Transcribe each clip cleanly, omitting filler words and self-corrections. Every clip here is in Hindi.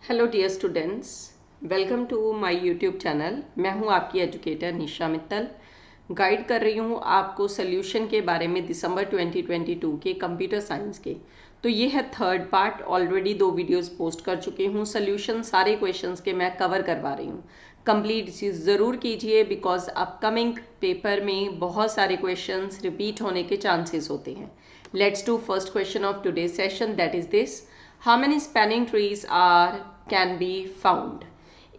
Hello dear students, welcome to my YouTube channel. मैं हूं आपकी एजुकेटर निशा मित्तल। गाइड कर रही हूं आपको सोल्यूशन के बारे में दिसंबर 2022 के कंप्यूटर साइंस के। तो ये है third part. Already 2 videos post कर चुकी हूं। सोल्यूशन सारे क्वेश्चंस के मैं कवर करवा रही हूं। कंप्लीट चीज़ ज़रूर कीजिए बिकॉज अपकमिंग पेपर में बहुत सारे क्वेश्चंस रिपीट होने के चांसेस होते हैं। Let's do first question of today session, that is this: how many spanning trees are can be found.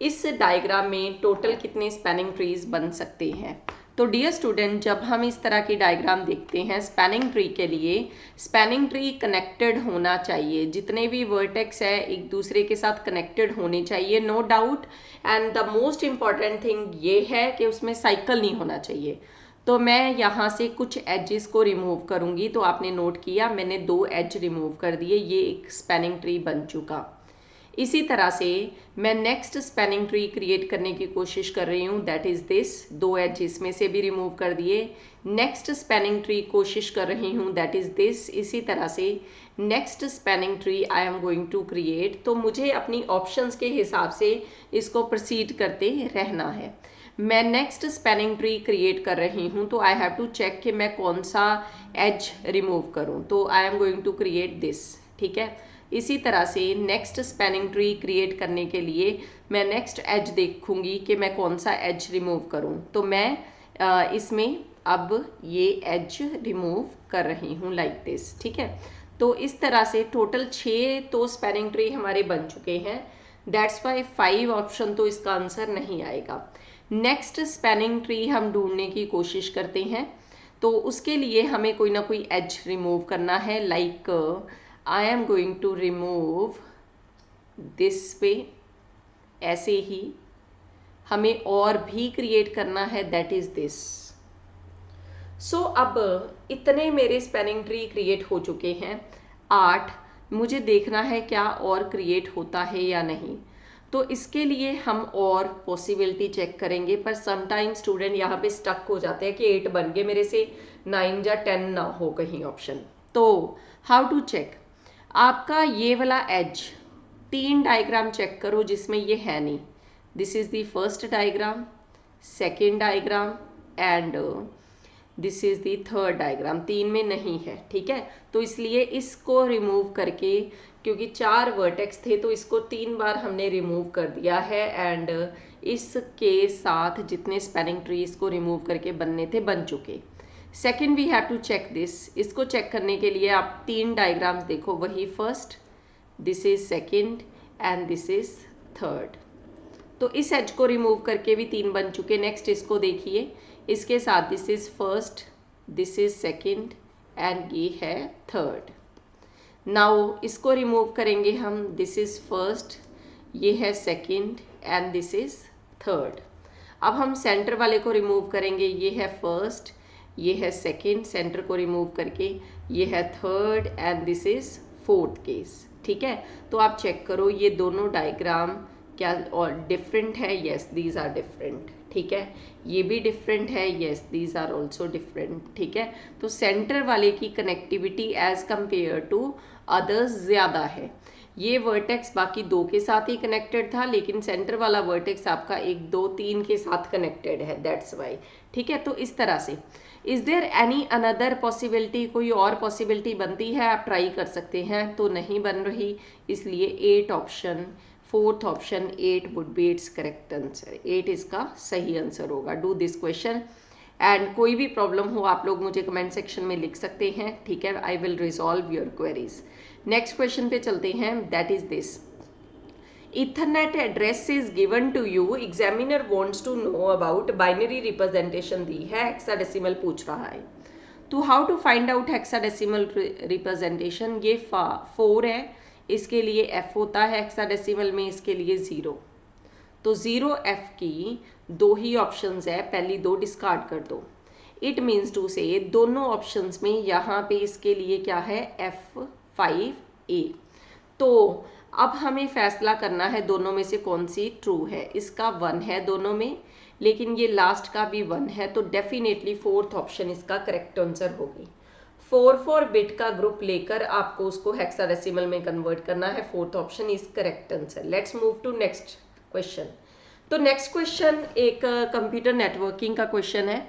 इस डायग्राम में टोटल कितने स्पैनिंग ट्रीज बन सकते हैं। तो डियर स्टूडेंट, जब हम इस तरह की डायग्राम देखते हैं स्पैनिंग ट्री के लिए, स्पैनिंग ट्री कनेक्टेड होना चाहिए। जितने भी वर्टेक्स है एक दूसरे के साथ कनेक्टेड होने चाहिए, no doubt. And the most important thing ये है कि उसमें साइकिल नहीं होना चाहिए। तो मैं यहाँ से कुछ एजेस को रिमूव करूँगी। तो आपने नोट किया मैंने 2 एज रिमूव कर दिए, ये एक स्पैनिंग ट्री बन चुका। इसी तरह से मैं नेक्स्ट स्पैनिंग ट्री क्रिएट करने की कोशिश कर रही हूँ, दैट इज़ दिस। 2 एज इसमें से भी रिमूव कर दिए। नेक्स्ट स्पैनिंग ट्री कोशिश कर रही हूँ, दैट इज़ दिस। इसी तरह से next spanning tree I am going to create. तो मुझे अपनी ऑप्शंस के हिसाब से इसको प्रोसीड करते रहना है। मैं नेक्स्ट स्पैनिंग ट्री क्रिएट कर रही हूँ, तो आई हैव टू चेक कि मैं कौन सा एज रिमूव करूँ। तो I am going to create this, ठीक है। इसी तरह से नेक्स्ट स्पैनिंग ट्री क्रिएट करने के लिए मैं नेक्स्ट एज देखूंगी कि मैं कौन सा एज रिमूव करूं। तो मैं इसमें अब ये एज रिमूव कर रही हूं लाइक दिस, ठीक है। तो इस तरह से टोटल 6 तो स्पैनिंग ट्री हमारे बन चुके हैं। दैट्स वाई 5 ऑप्शन तो इसका आंसर नहीं आएगा। नेक्स्ट स्पैनिंग ट्री हम ढूंढने की कोशिश करते हैं। तो उसके लिए हमें कोई ना कोई एज रिमूव करना है, like I am going to remove this way। ऐसे ही हमें और भी क्रिएट करना है, that is this। सो अब इतने मेरे स्पैनिंग ट्री क्रिएट हो चुके हैं 8। मुझे देखना है क्या और क्रिएट होता है या नहीं। तो इसके लिए हम और पॉसिबिलिटी चेक करेंगे, पर समटाइम स्टूडेंट यहाँ पे स्टक हो जाते हैं कि 8 बन गए मेरे से, 9 या 10 ना हो कहीं ऑप्शन। तो हाउ टू चेक? आपका ये वाला एज 3 डायग्राम चेक करो जिसमें ये है नहीं। This is the first diagram, second diagram and this is the third diagram. 3 में नहीं है, ठीक है। तो इसलिए इसको रिमूव करके, क्योंकि 4 वर्टेक्स थे तो इसको 3 बार हमने रिमूव कर दिया है। एंड इसके साथ जितने स्पैनिंग ट्रीज को रिमूव करके बनने थे बन चुके। Second we have to check this. इसको चेक करने के लिए आप 3 डायग्राम्स देखो, वही first, this is second and this is third. तो इस एज को रिमूव करके भी 3 बन चुके। नेक्स्ट इसको देखिए, इसके साथ this is first, this is second and ये है थर्ड। नाउ इसको रिमूव करेंगे हम, दिस इज फर्स्ट, ये है second and this is third. अब हम सेंटर वाले को रिमूव करेंगे, ये है फर्स्ट, ये है सेकेंड, सेंटर को रिमूव करके ये है third and this is fourth case, ठीक है। तो आप चेक करो ये दोनों डायग्राम क्या और डिफरेंट है? यस, दीज आर डिफरेंट, ठीक है। ये भी डिफरेंट है, yes these are also different, ठीक है। तो सेंटर वाले की connectivity edge compare to others ज़्यादा है। ये वर्टेक्स बाकी 2 के साथ ही कनेक्टेड था, लेकिन सेंटर वाला वर्टेक्स आपका 1, 2, 3 के साथ कनेक्टेड है, दैट्स वाई, ठीक है। तो इस तरह से is there any another possibility? कोई और पॉसिबिलिटी बनती है, आप ट्राई कर सकते हैं। तो नहीं बन रही, इसलिए 8 option, fourth option 8 would be it's correct answer. 8 इसका सही आंसर होगा। डू दिस क्वेश्चन एंड कोई भी प्रॉब्लम हो आप लोग मुझे कमेंट सेक्शन में लिख सकते हैं, ठीक है। I will resolve your queries. Next question पे चलते हैं, that is this: Ethernet address is given to you, examiner wants to know about binary representation दी है, हेक्साडेसिमल पूछ रहा है। तो how to find out hexadecimal representation? ये 4 है, इसके लिए F होता है हेक्साडेसिमल में, इसके लिए 0। तो 0F की 2 ही ऑप्शंस है, पहली 2 डिस्कार्ड कर दो। इट मीन्स टू से दोनों ऑप्शंस में यहाँ पे इसके लिए क्या है? F5A। तो अब हमें फैसला करना है दोनों में से कौन सी ट्रू है। इसका 1 है दोनों में, लेकिन ये लास्ट का भी 1 है, तो डेफिनेटली फोर्थ ऑप्शन इसका करेक्ट आंसर होगी। 4 बिट का ग्रुप लेकर आपको उसको हेक्साडेसिमल में कन्वर्ट करना है। Fourth option is correct answer. Let's move to next question. तो नेक्स्ट क्वेश्चन एक कंप्यूटर नेटवर्किंग का क्वेश्चन है,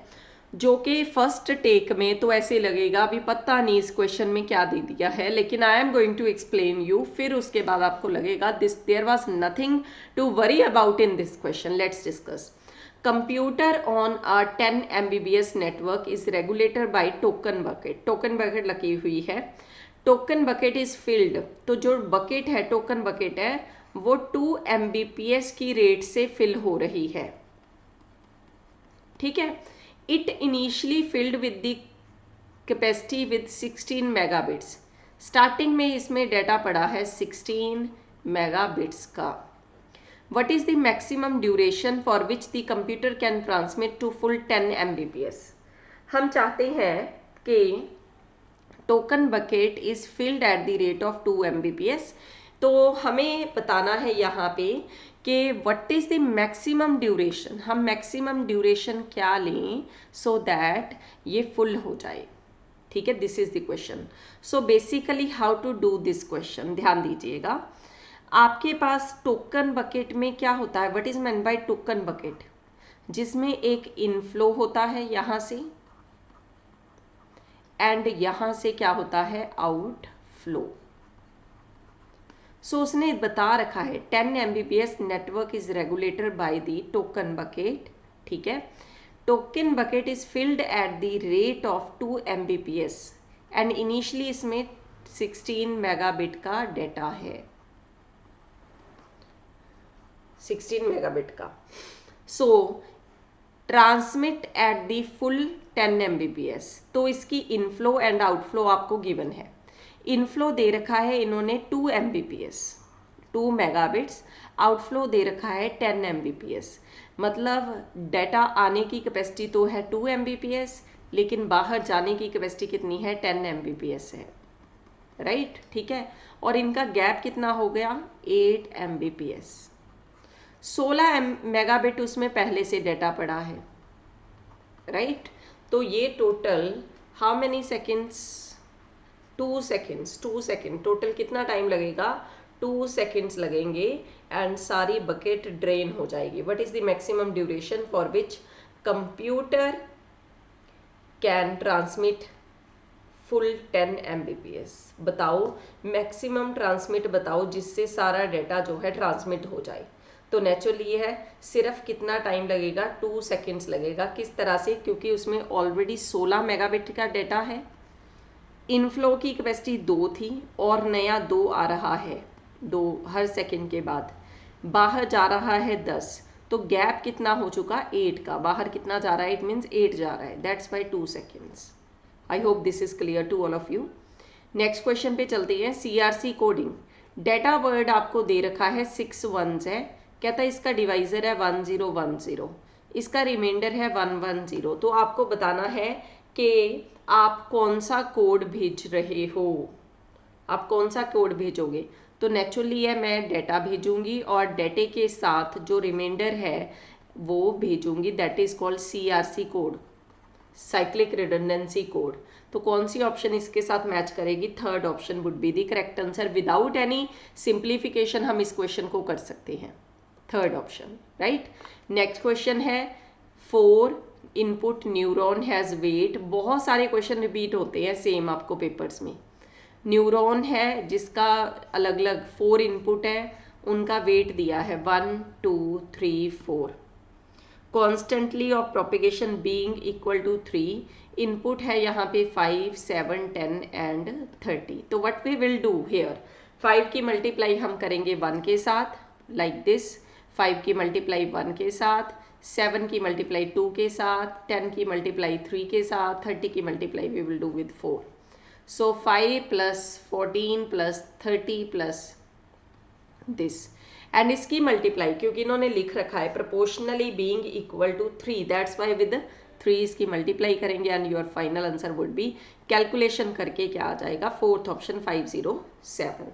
जो कि फर्स्ट टेक में तो ऐसे लगेगा अभी पता नहीं इस क्वेश्चन में क्या दे दिया है, लेकिन I am going to explain you, फिर उसके बाद आपको लगेगा this there was nothing to worry about in this question. Let's discuss. Computer on a 10 Mbps network is regulated by token bucket. Token bucket लगी हुई है। टोकन बकेट इज फिल्ड, तो जो बकेट है टोकन बकेट है वो 2 Mbps की रेट से फिल हो रही है। ठीक है। It initially filled with the capacity with 16 megabits. Starting में इसमें डाटा पड़ा है 16 मेगाबिट्स का। What is the maximum duration for which the computer can transmit to full 10 Mbps? हम चाहते हैं कि token bucket is filled at the rate of 2 Mbps। तो हमें बताना है यहाँ पे कि what is the maximum duration. हम मैक्सिमम ड्यूरेशन क्या लें सो दैट ये फुल हो जाए। ठीक है, this is the question. So basically how to do this question, ध्यान दीजिएगा। आपके पास टोकन बकेट में क्या होता है, what is mean by token bucket, जिसमें एक इनफ्लो होता है यहां से एंड यहां से क्या होता है आउटफ्लो। सो उसने बता रखा है 10 Mbps network is regulated by the token bucket. ठीक है, token bucket is filled at the rate of 2 Mbps and initially इसमें 16 मेगाबिट का डेटा है, 16 मेगाबिट का। So transmit at the full 10 Mbps। तो इसकी इनफ्लो एंड आउटफ्लो आपको गिवन है। इनफ्लो दे रखा है इन्होंने 2 Mbps 2 मेगाबिट्स, आउटफ्लो दे रखा है 10 Mbps। मतलब डाटा आने की कैपेसिटी तो है 2 Mbps, लेकिन बाहर जाने की कैपेसिटी कितनी है 10 Mbps है। राइट, ठीक है। और इनका गैप कितना हो गया 8 Mbps। 16 मेगाबिट उसमें पहले से डाटा पड़ा है। राइट, तो ये total how many seconds 2 seconds 2 second total कितना टाइम लगेगा 2 सेकेंड्स लगेंगे एंड सारी बकेट ड्रेन हो जाएगी। What is the maximum duration for which computer can transmit full 10 Mbps। बताओ मैक्सिमम ट्रांसमिट बताओ जिससे सारा डाटा जो है ट्रांसमिट हो जाए। तो नेचुरली ये है सिर्फ कितना टाइम लगेगा 2 सेकेंड्स लगेगा। किस तरह से, क्योंकि उसमें ऑलरेडी 16 मेगाबिट का डाटा है, इनफ्लो की कैपेसिटी 2 थी और नया 2 आ रहा है 2 हर सेकेंड के बाद, बाहर जा रहा है 10, तो गैप कितना हो चुका 8 का, बाहर कितना जा रहा है, इट मीन्स 8 जा रहा है, that's by 2 seconds. I hope this is clear to all of you. Next question पे चलते हैं। CRC coding. डेटा वर्ड आपको दे रखा है 6 वंस है, कहता है इसका डिवाइजर है 1010, इसका रिमाइंडर है 110। तो आपको बताना है कि आप कौन सा कोड भेज रहे हो, आप कौन सा कोड भेजोगे। तो नेचुरली है मैं डेटा भेजूंगी और डेटे के साथ जो रिमाइंडर है वो भेजूंगी, that is called CRC code, cyclic redundancy code. तो कौन सी ऑप्शन इसके साथ मैच करेगी, third option would be the correct answer. Without any simplification हम इस क्वेश्चन को कर सकते हैं, third option. Right, next question है 4 इनपुट न्यूरॉन हैज वेट। बहुत सारे क्वेश्चन रिपीट होते हैं सेम आपको पेपर्स में। न्यूरॉन है जिसका अलग अलग 4 इनपुट है, उनका वेट दिया है 1 2 3 4। Constantly of propagation being equal to 3, input है यहाँ पे 5 7 10 एंड 30। तो what we will do here, 5 की मल्टीप्लाई हम करेंगे 1 के साथ लाइक दिस, 5 की मल्टीप्लाई 1 के साथ, 7 की मल्टीप्लाई 2 के साथ, 10 की मल्टीप्लाई 3 के साथ, 30 की multiply we will do with 4। So 5 plus 14 plus 30 plus this, and इसकी मल्टीप्लाई क्योंकि इन्होंने लिख रखा है proportionally being equal to 3, that's why with 3 इसकी मल्टीप्लाई करेंगे and your final answer would be, calculation करके क्या आ जाएगा, fourth option 507।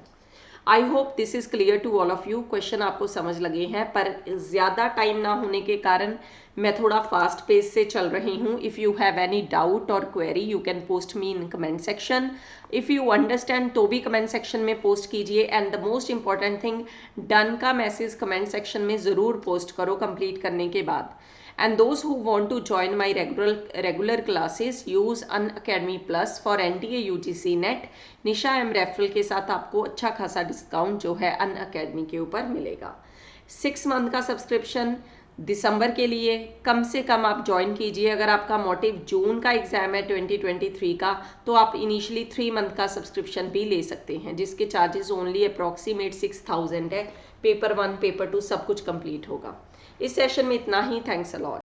I hope this is clear to all of you. Question आपको समझ लगे हैं, पर ज़्यादा टाइम ना होने के कारण मैं थोड़ा फास्ट पेस से चल रही हूँ। If you have any doubt और query you can post me in comment section. If you understand तो भी कमेंट सेक्शन में पोस्ट कीजिए। And the most important thing, done का मैसेज कमेंट सेक्शन में ज़रूर पोस्ट करो कंप्लीट करने के बाद। And those who want to join my regular classes use Unacademy Plus for NTA UGC NET। Nisha M referral के साथ आपको अच्छा खासा डिस्काउंट जो है Unacademy के ऊपर मिलेगा। 6 मंथ का सब्सक्रिप्शन दिसंबर के लिए कम से कम आप ज्वाइन कीजिए। अगर आपका मोटिव जून का एग्जाम है 2023 का, तो आप इनिशियली 3 मंथ का सब्सक्रिप्शन भी ले सकते हैं, जिसके चार्जेस ओनली अप्रॉक्सीमेट 6000 है। पेपर 1 पेपर 2 सब कुछ कंप्लीट होगा। इस सेशन में इतना ही। Thanks a lot.